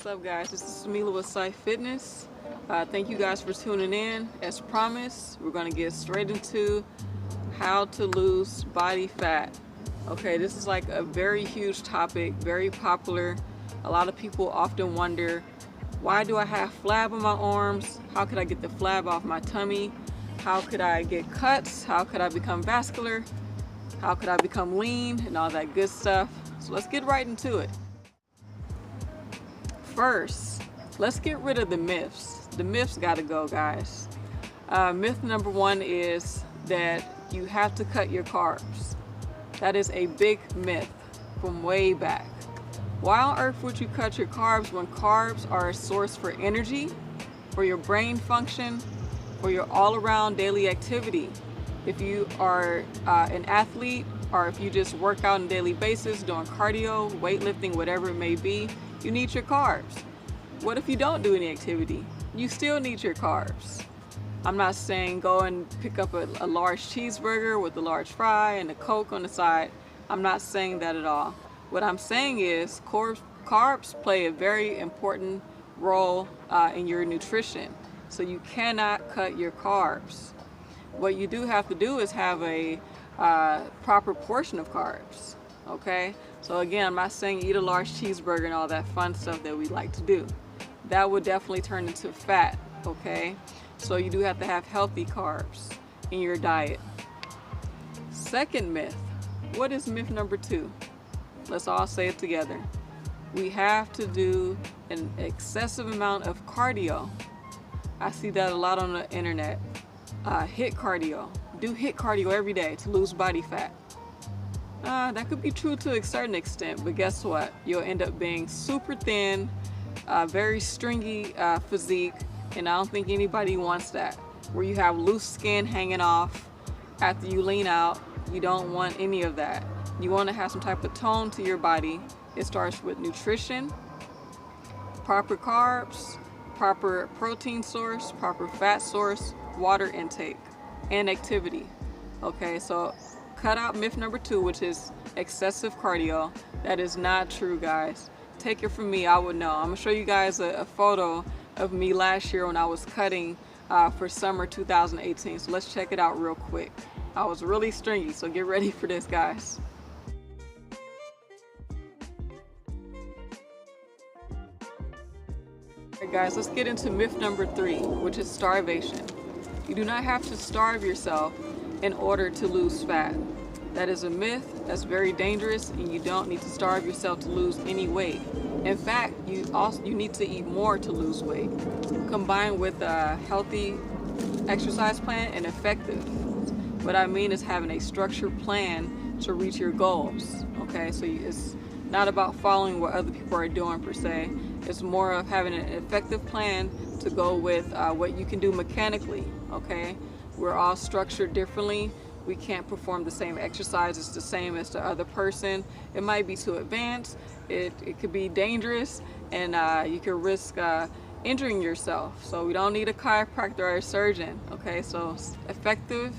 What's up, guys? This is Samila with Sci Fitness. Thank you guys for tuning in. As promised, we're going to get straight into how to lose body fat. Okay, this is like a very huge topic, very popular. A lot of people often wonder, why do I have flab on my arms? How could I get the flab off my tummy? How could I get cuts? How could I become vascular? How could I become lean? And all that good stuff. So let's get right into it. First, let's get rid of the myths. The myths gotta go, guys. Myth number one is that you have to cut your carbs. That is a big myth from way back. Why on earth would you cut your carbs when carbs are a source for energy, for your brain function, for your all-around daily activity? If you are an athlete, or if you just work out on a daily basis, doing cardio, weightlifting, whatever it may be, you need your carbs. What if you don't do any activity? You still need your carbs. I'm not saying go and pick up a large cheeseburger with a large fry and a Coke on the side. I'm not saying that at all. What I'm saying is carbs play a very important role in your nutrition. So you cannot cut your carbs. What you do have to do is have a proper portion of carbs. Okay, so again, I'm not saying eat a large cheeseburger and all that fun stuff that we like to do. That would definitely turn into fat. Okay, so you do have to have healthy carbs in your diet. Second myth. What is myth number two? Let's all say it together. We have to do an excessive amount of cardio. I see that a lot on the internet. HIIT cardio. Do HIIT cardio every day to lose body fat. That could be true to a certain extent, but guess what? You'll end up being super thin, very stringy physique, and I don't think anybody wants that. Where you have loose skin hanging off after you lean out, you don't want any of that. You want to have some type of tone to your body. It starts with nutrition, proper carbs, proper protein source, proper fat source, water intake, and activity. Okay, so cut out myth number two, which is excessive cardio. That is not true, guys. Take it from me, I would know. I'm gonna show you guys a photo of me last year when I was cutting for summer 2018. So let's check it out real quick. I was really stringy, so get ready for this, guys. Alright guys, let's get into myth number three, which is starvation. You do not have to starve yourself in order to lose fat. That is a myth. That's very dangerous, and you don't need to starve yourself to lose any weight. In fact, you need to eat more to lose weight. Combined with a healthy exercise plan and effective. What I mean is having a structured plan to reach your goals. Okay, so it's not about following what other people are doing per se. It's more of having an effective plan to go with what you can do mechanically. Okay, we're all structured differently. We can't perform the same exercises the same as the other person. It might be too advanced. It could be dangerous, and you could risk injuring yourself. So we don't need a chiropractor or a surgeon. Okay, so effective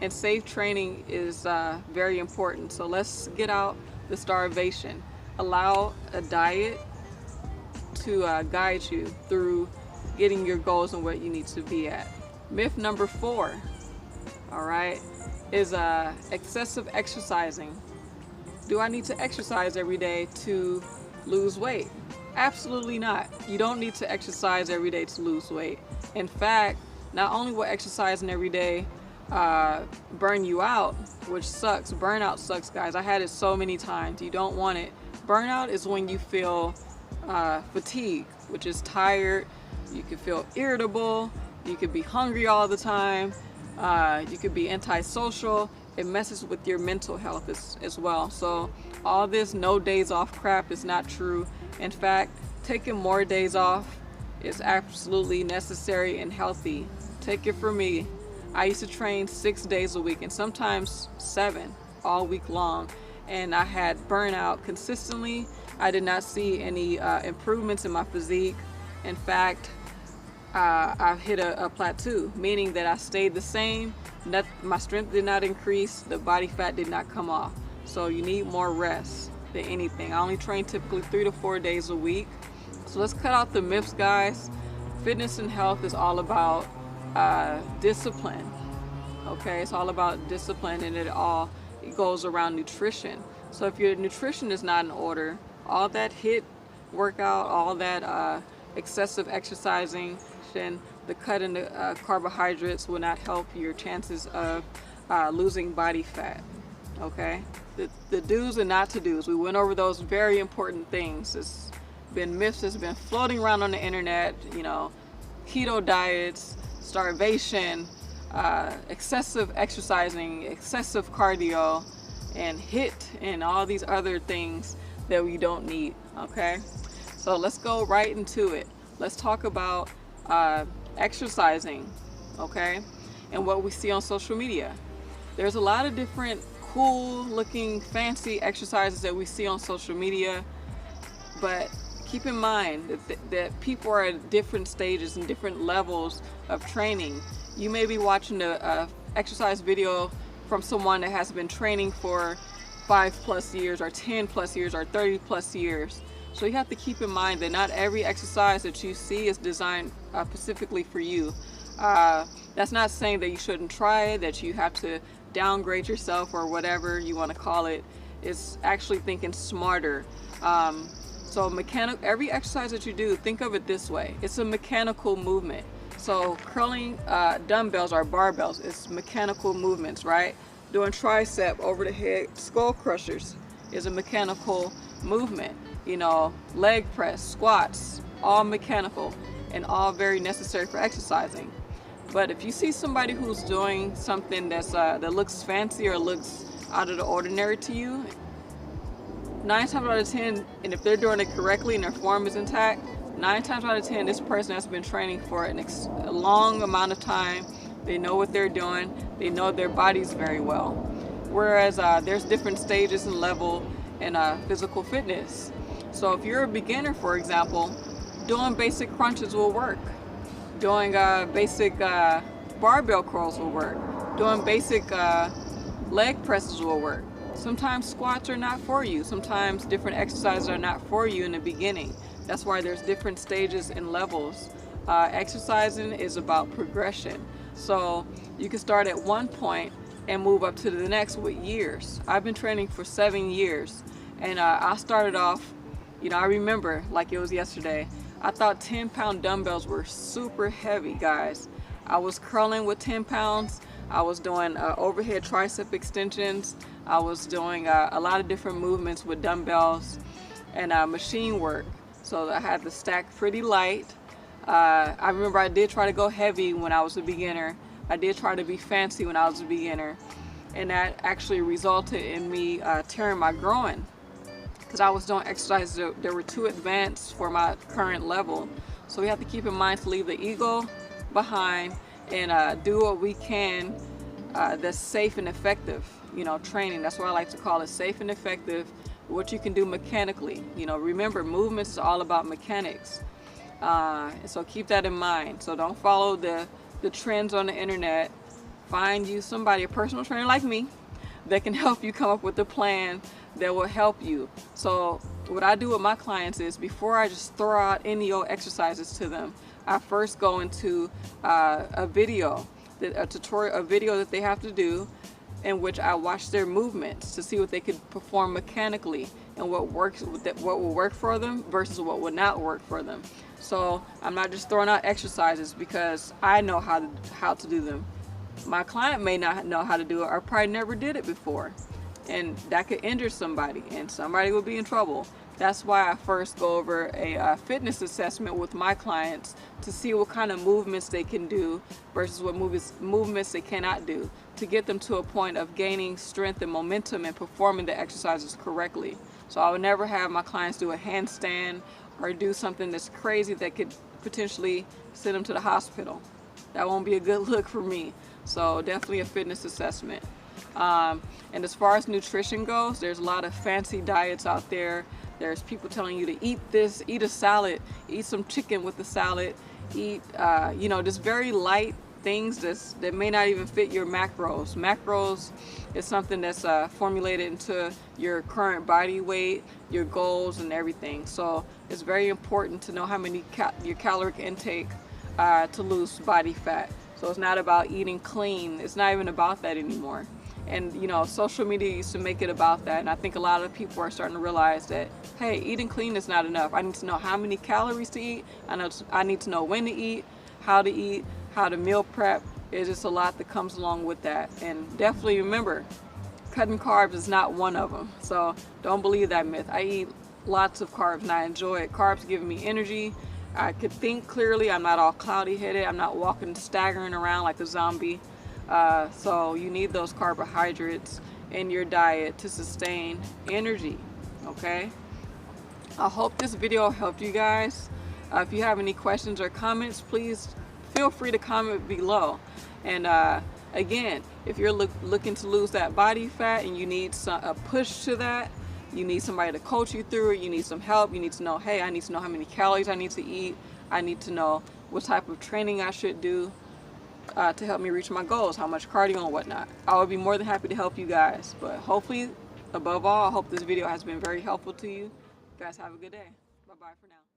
and safe training is very important. So let's get out the starvation. Allow a diet to guide you through getting your goals and what you need to be at. Myth number four, all right, is excessive exercising. Do I need to exercise every day to lose weight? Absolutely not. You don't need to exercise every day to lose weight. In fact, not only will exercising every day burn you out, which sucks. Burnout sucks, guys. I had it so many times. You don't want it. Burnout is when you feel fatigue, which is tired. You can feel irritable. You could be hungry all the time. You could be antisocial. It messes with your mental health as well. So all this no days off crap is not true. In fact, taking more days off is absolutely necessary and healthy. Take it from me. I used to train 6 days a week and sometimes 7 all week long. And I had burnout consistently. I did not see any improvements in my physique. In fact, I've hit a plateau, meaning that I stayed the same. My strength did not increase, the body fat did not come off. So you need more rest than anything. I only train typically 3 to 4 days a week. So let's cut out the myths, guys. Fitness and health is all about discipline. Okay, it's all about discipline, and it goes around nutrition. So if your nutrition is not in order, all that HIIT workout, all that excessive exercising, then the cut in the carbohydrates will not help your chances of losing body fat. Okay, the do's and not to do's. We went over those very important things. It's been myths that's been floating around on the internet. You know, keto diets, starvation, excessive exercising, excessive cardio, and HIIT, and all these other things that we don't need. Okay, so let's go right into it. Let's talk about exercising, okay, and what we see on social media. There's a lot of different cool looking fancy exercises that we see on social media, but keep in mind that people are at different stages and different levels of training. You may be watching a exercise video from someone that has been training for 5+ years or 10+ years or 30+ years. So you have to keep in mind that not every exercise that you see is designed specifically for you. That's not saying that you shouldn't try it, that you have to downgrade yourself or whatever you want to call it. It's actually thinking smarter. So every exercise that you do, think of it this way. It's a mechanical movement. So curling dumbbells or barbells, it's mechanical movements, right? Doing tricep over the head skull crushers is a mechanical movement. You know, leg press, squats, all mechanical and all very necessary for exercising. But if you see somebody who's doing something that looks fancy or looks out of the ordinary to you, 9 times out of 10, and if they're doing it correctly and their form is intact, 9 times out of 10, this person has been training for a long amount of time. They know what they're doing. They know their bodies very well. Whereas there's different stages and level in physical fitness. So if you're a beginner, for example, doing basic crunches will work. Doing basic barbell curls will work. Doing basic leg presses will work. Sometimes squats are not for you. Sometimes different exercises are not for you in the beginning. That's why there's different stages and levels. Exercising is about progression. So you can start at one point and move up to the next with years. I've been training for 7 years, and I started off, you know, I remember like it was yesterday. I thought 10-pound dumbbells were super heavy, guys. I was curling with 10 pounds. I was doing overhead tricep extensions. I was doing a lot of different movements with dumbbells and machine work. So I had to stack pretty light. I remember I did try to go heavy when I was a beginner. I did try to be fancy when I was a beginner. And that actually resulted in me tearing my groin, because I was doing exercises that were too advanced for my current level. So we have to keep in mind to leave the ego behind and do what we can that's safe and effective. You know, training, that's what I like to call it, safe and effective, what you can do mechanically. You know, remember, movements is all about mechanics. So keep that in mind. So don't follow the trends on the internet. Find you somebody, a personal trainer like me, that can help you come up with a plan that will help you. So what I do with my clients is, before I just throw out any old exercises to them, I first go into a video, a tutorial, a video that they have to do, in which I watch their movements to see what they could perform mechanically and what will work for them versus what would not work for them. So I'm not just throwing out exercises because I know how to do them. My client may not know how to do it, or probably never did it before, and that could injure somebody, and somebody will be in trouble. That's why I first go over a fitness assessment with my clients to see what kind of movements they can do versus what movements they cannot do, to get them to a point of gaining strength and momentum and performing the exercises correctly. So I would never have my clients do a handstand or do something that's crazy that could potentially send them to the hospital. That won't be a good look for me. So definitely a fitness assessment. And as far as nutrition goes, there's a lot of fancy diets out there. There's people telling you to eat this, eat a salad, eat some chicken with the salad, eat, you know, just very light things that may not even fit your macros. Macros is something that's formulated into your current body weight, your goals, and everything. So it's very important to know how many your caloric intake to lose body fat. So it's not about eating clean. It's not even about that anymore. And you know, social media used to make it about that, and I think a lot of people are starting to realize that, hey, eating clean is not enough. I need to know how many calories to eat. I need to know when to eat, how to meal prep. There's just a lot that comes along with that. And definitely remember, cutting carbs is not one of them. So don't believe that myth. I eat lots of carbs and I enjoy it. Carbs give me energy. I could think clearly. I'm not all cloudy headed. I'm not walking staggering around like a zombie. So you need those carbohydrates in your diet to sustain energy. Okay, I hope this video helped you guys. If you have any questions or comments, please feel free to comment below. And again, if you're looking to lose that body fat and you need a push to that, you need somebody to coach you through it, you need some help, you need to know, hey, I need to know how many calories I need to eat, I need to know what type of training I should do to help me reach my goals, how much cardio and whatnot. I would be more than happy to help you guys. But hopefully, above all, I hope this video has been very helpful to you. You guys have a good day. Bye-bye for now.